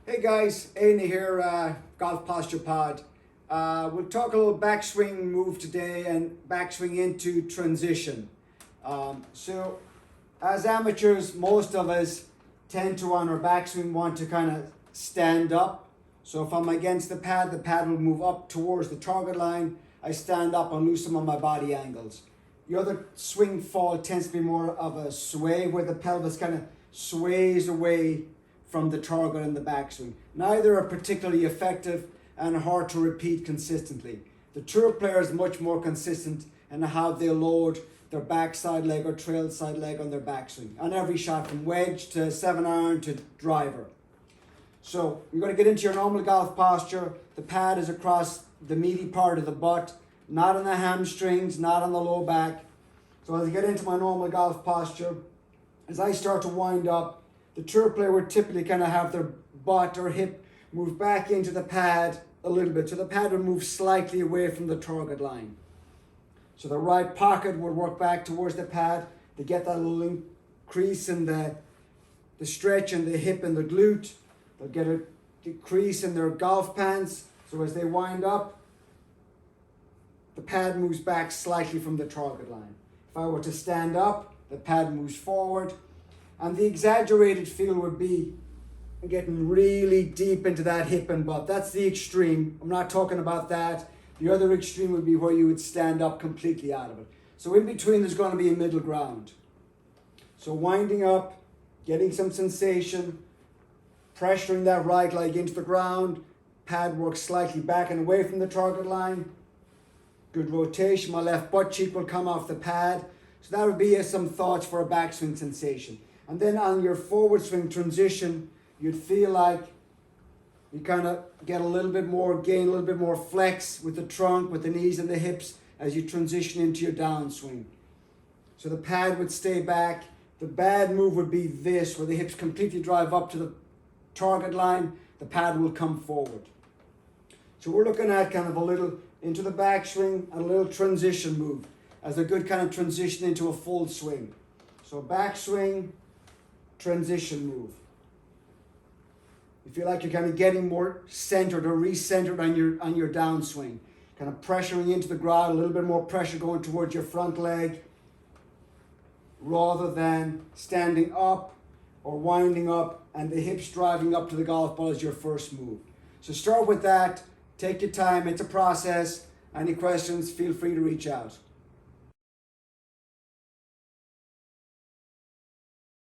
Hey guys, Aina here, Golf Posture Pod. We'll talk a little backswing move today and backswing into transition. So, as amateurs, most of us tend to on our backswing want to kind of stand up. So if I'm against the pad will move up towards the target line. I stand up and lose some of my body angles. The other swing fall tends to be more of a sway where the pelvis kind of sways away from the target and the backswing. Neither are particularly effective and hard to repeat consistently. The tour player is much more consistent in how they load their backside leg or trail side leg on their backswing on every shot from wedge to 7-iron to driver. So you're going to get into your normal golf posture. The pad is across the meaty part of the butt, not on the hamstrings, not on the low back. So as I get into my normal golf posture, as I start to wind up, the tour player would typically kind of have their butt or hip move back into the pad a little bit. So the pad would move slightly away from the target line. So the right pocket would work back towards the pad to get that little increase in the stretch in the hip and the glute. They'll get a decrease in their golf pants. So as they wind up, the pad moves back slightly from the target line. If I were to stand up, the pad moves forward. And the exaggerated feel would be getting really deep into that hip and butt. That's the extreme. I'm not talking about that. The other extreme would be where you would stand up completely out of it. So in between, there's going to be a middle ground. So winding up, getting some sensation, pressuring that right leg into the ground. Pad works slightly back and away from the target line. Good rotation. My left butt cheek will come off the pad. So that would be some thoughts for a backswing sensation. And then on your forward swing transition, you'd feel like you kind of get a little bit more gain, a little bit more flex with the trunk, with the knees and the hips as you transition into your downswing. So the pad would stay back. The bad move would be this, where the hips completely drive up to the target line, the pad will come forward. So we're looking at kind of a little into the backswing and a little transition move as a good kind of transition into a full swing. So backswing, transition move. You feel like you're kind of getting more centered or recentered on your downswing. Kind of pressuring into the ground, a little bit more pressure going towards your front leg rather than standing up or winding up and the hips driving up to the golf ball as your first move. So start with that. Take your time. It's a process. Any questions, feel free to reach out.